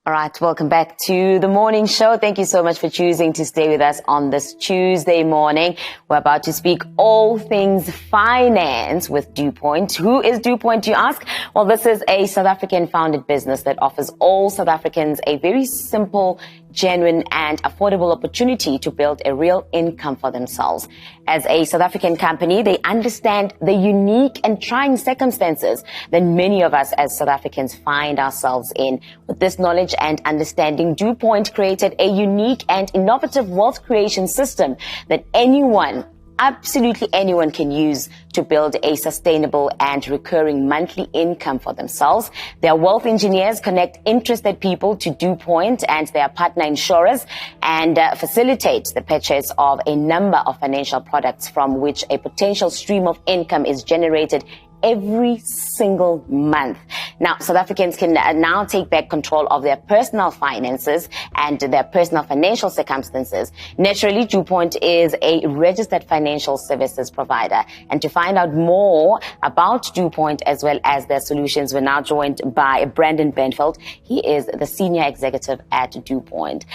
All right, welcome back to the morning show. Thank you so much for choosing to stay with us on this Tuesday morning. We're about to speak all things finance with DuPont. Who is DuPont, you ask? Well, this is a South African founded business that offers all South Africans a very simple, genuine and affordable opportunity to build a real income for themselves. As a South African company, they understand the unique and trying circumstances that many of us as South Africans find ourselves in. With this knowledge and understanding, DuPont created a unique and innovative wealth creation system that absolutely anyone can use to build a sustainable and recurring monthly income for themselves. Their wealth engineers connect interested people to DuPont and their partner insurers and facilitate the purchase of a number of financial products from which a potential stream of income is generated every single month. Now, South Africans can now take back control of their personal finances and their personal financial circumstances. Naturally, DuPont is a registered financial services provider. And to find out more about DuPont as well as their solutions, we're now joined by Brandon Benfield. He is the senior executive at DuPont.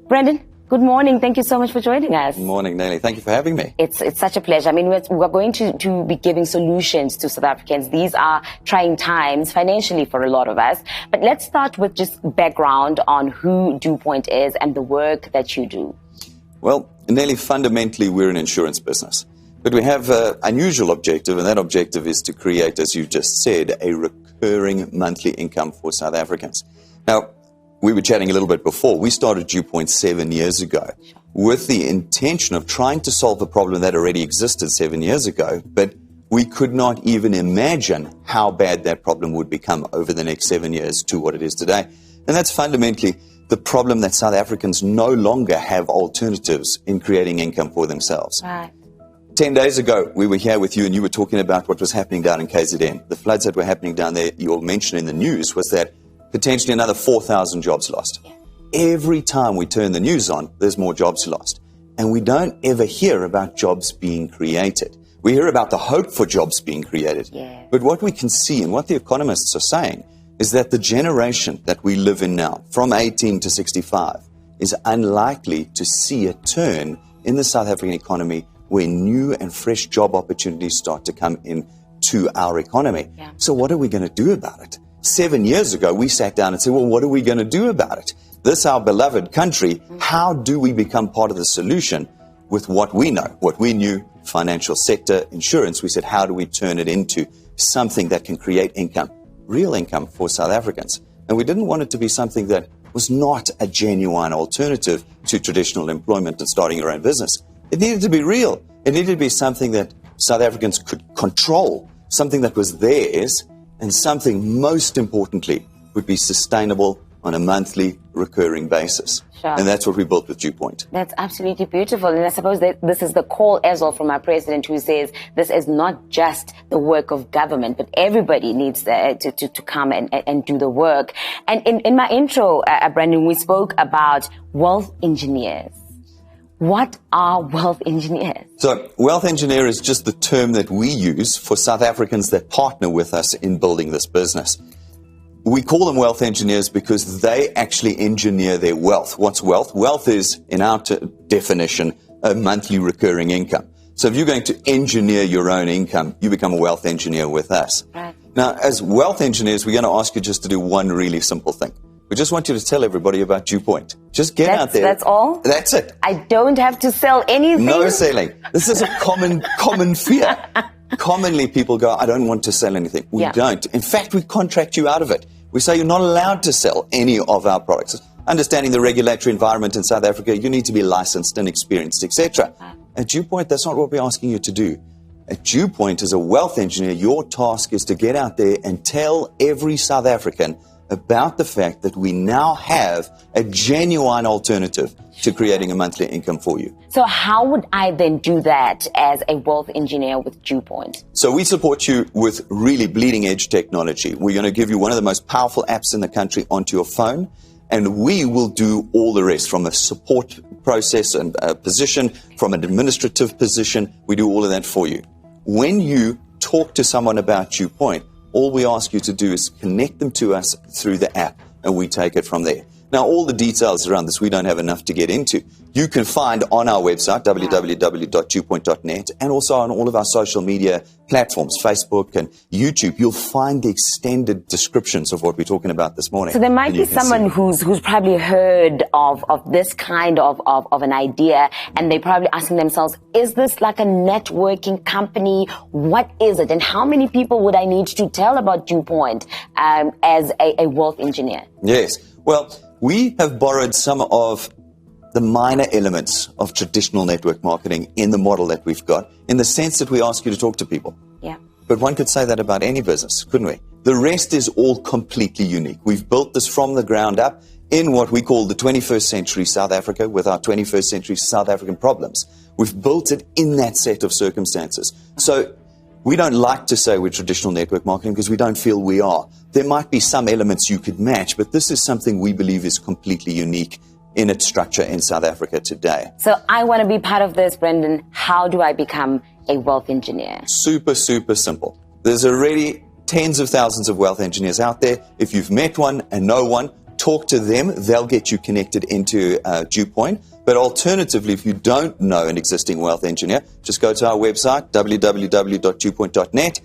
Brandon, good morning. Thank you so much for joining us. Good morning, Nelly. Thank you for having me. It's such a pleasure. I mean, we're going to be giving solutions to South Africans. These are trying times financially for a lot of us. But let's start with just background on who DuPont is and the work that you do. Well, Nelly, fundamentally, we're an insurance business. But we have an unusual objective, and that objective is to create, as you just said, a recurring monthly income for South Africans. Now, we were chatting a little bit before. We started DuPont 7 years ago with the intention of trying to solve a problem that already existed 7 years ago, but we could not even imagine how bad that problem would become over the next 7 years to what it is today. And that's fundamentally the problem that South Africans no longer have alternatives in creating income for themselves. Right. 10 days ago, we were here with you and you were talking about what was happening down in KZN. The floods that were happening down there, you all mentioned in the news, was that potentially another 4,000 jobs lost. Yeah. Every time we turn the news on, there's more jobs lost. And we don't ever hear about jobs being created. We hear about the hope for jobs being created. Yeah. But what we can see and what the economists are saying is that the generation that we live in now, from 18 to 65, is unlikely to see a turn in the South African economy where new and fresh job opportunities start to come in to our economy. Yeah. So what are we going to do about it? 7 years ago, we sat down and said, well, what are we going to do about it? This, our beloved country, how do we become part of the solution with what we know, what we knew, financial sector, insurance? We said, how do we turn it into something that can create income, real income for South Africans? And we didn't want it to be something that was not a genuine alternative to traditional employment and starting your own business. It needed to be real. It needed to be something that South Africans could control, something that was theirs, and something, most importantly, would be sustainable on a monthly recurring basis. Sure. And that's what we built with DuPont. That's absolutely beautiful. And I suppose that this is the call as well from our president, who says this is not just the work of government, but everybody needs to come and do the work. And in my intro, Brandon, we spoke about wealth engineers. What are wealth engineers? So wealth engineer is just the term that we use for South Africans that partner with us in building this business. We call them wealth engineers because they actually engineer their wealth. What's wealth? Wealth is, in our definition, a monthly recurring income. So if you're going to engineer your own income, you become a wealth engineer with us. Right. Now, as wealth engineers, we're going to ask you just to do one really simple thing. We just want you to tell everybody about DuPont. Just get out there. That's all? That's it. I don't have to sell anything? No selling. This is a common fear. Commonly, people go, I don't want to sell anything. We don't. In fact, we contract you out of it. We say you're not allowed to sell any of our products. Understanding the regulatory environment in South Africa, you need to be licensed and experienced, etc. At DuPont, that's not what we're asking you to do. At DuPont, as a wealth engineer, your task is to get out there and tell every South African about the fact that we now have a genuine alternative to creating a monthly income for you. So how would I then do that as a wealth engineer with DuPont? So we support you with really bleeding edge technology. We're going to give you one of the most powerful apps in the country onto your phone, and we will do all the rest from a support process and position, from an administrative position. We do all of that for you. When you talk to someone about DuPont, all we ask you to do is connect them to us through the app, and we take it from there. Now, all the details around this, we don't have enough to get into. You can find on our website, www.dewpoint.net, and also on all of our social media platforms, Facebook and YouTube. You'll find the extended descriptions of what we're talking about this morning. So there might be someone who's probably heard of this kind of an idea, and they're probably asking themselves, is this like a networking company? What is it? And how many people would I need to tell about DewPoint as a wealth engineer? Yes. Well, we have borrowed some of the minor elements of traditional network marketing in the model that we've got, in the sense that we ask you to talk to people. Yeah. But one could say that about any business, couldn't we? The rest is all completely unique. We've built this from the ground up in what we call the 21st century South Africa with our 21st century South African problems. We've built it in that set of circumstances. So we don't like to say we're traditional network marketing because we don't feel we are. There might be some elements you could match, but this is something we believe is completely unique in its structure in South Africa today. So I want to be part of this, Brendan. How do I become a wealth engineer? Super, super simple. There's already tens of thousands of wealth engineers out there. If you've met one and know one, talk to them. They'll get you connected into DewPoint. But alternatively, if you don't know an existing wealth engineer, just go to our website, www.dewpoint.net.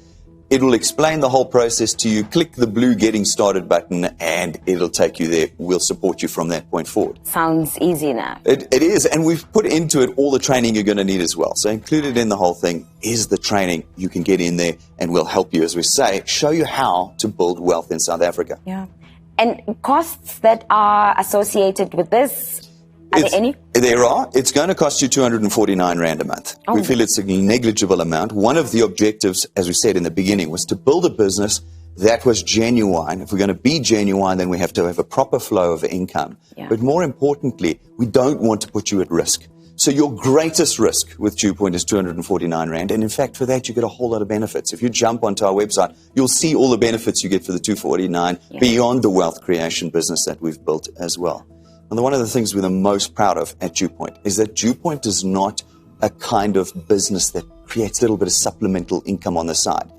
It will explain the whole process to you. Click the blue Getting Started button and it'll take you there. We'll support you from that point forward. Sounds easy enough. It is, and we've put into it all the training you're going to need as well. So included in the whole thing is the training. You can get in there and we'll help you, as we say, show you how to build wealth in South Africa. Yeah. And costs that are associated with this? Are there any? There are. It's going to cost you 249 Rand a month. Oh. We feel it's a negligible amount. One of the objectives, as we said in the beginning, was to build a business that was genuine. If we're going to be genuine, then we have to have a proper flow of income. Yeah. But more importantly, we don't want to put you at risk. So your greatest risk with DewPoint is 249 Rand. And in fact, for that, you get a whole lot of benefits. If you jump onto our website, you'll see all the benefits you get for the 249 beyond the wealth creation business that we've built as well. And one of the things we're the most proud of at DewPoint is that DewPoint is not a kind of business that creates a little bit of supplemental income on the side.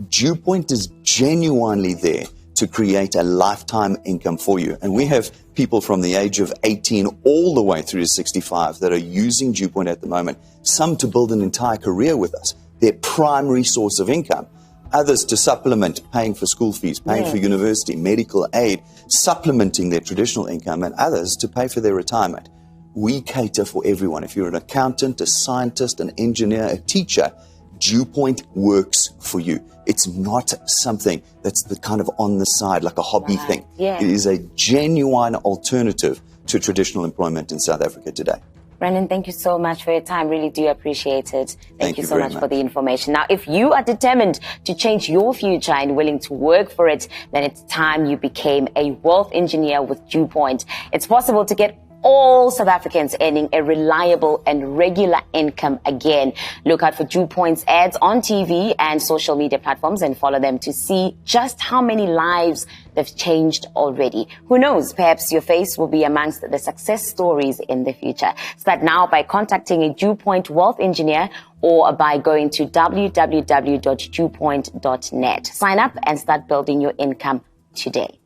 DewPoint is genuinely there to create a lifetime income for you. And we have people from the age of 18 all the way through to 65 that are using DewPoint at the moment, some to build an entire career with us, their primary source of income. Others to supplement paying for school fees, paying for university, medical aid, supplementing their traditional income, and others to pay for their retirement. We cater for everyone. If you're an accountant, a scientist, an engineer, a teacher, DewPoint works for you. It's not something that's the kind of on the side, like a hobby thing. Yeah. It is a genuine alternative to traditional employment in South Africa today. Brendan, thank you so much for your time. Really do appreciate it. Thank you so much for the information. Now, if you are determined to change your future and willing to work for it, then it's time you became a wealth engineer with DewPoint. It's possible to get all South Africans earning a reliable and regular income again. Look out for DewPoint's ads on TV and social media platforms and follow them to see just how many lives they've changed already. Who knows, perhaps your face will be amongst the success stories in the future. Start now by contacting a DewPoint wealth engineer or by going to www.dewpoint.net. Sign up and start building your income today.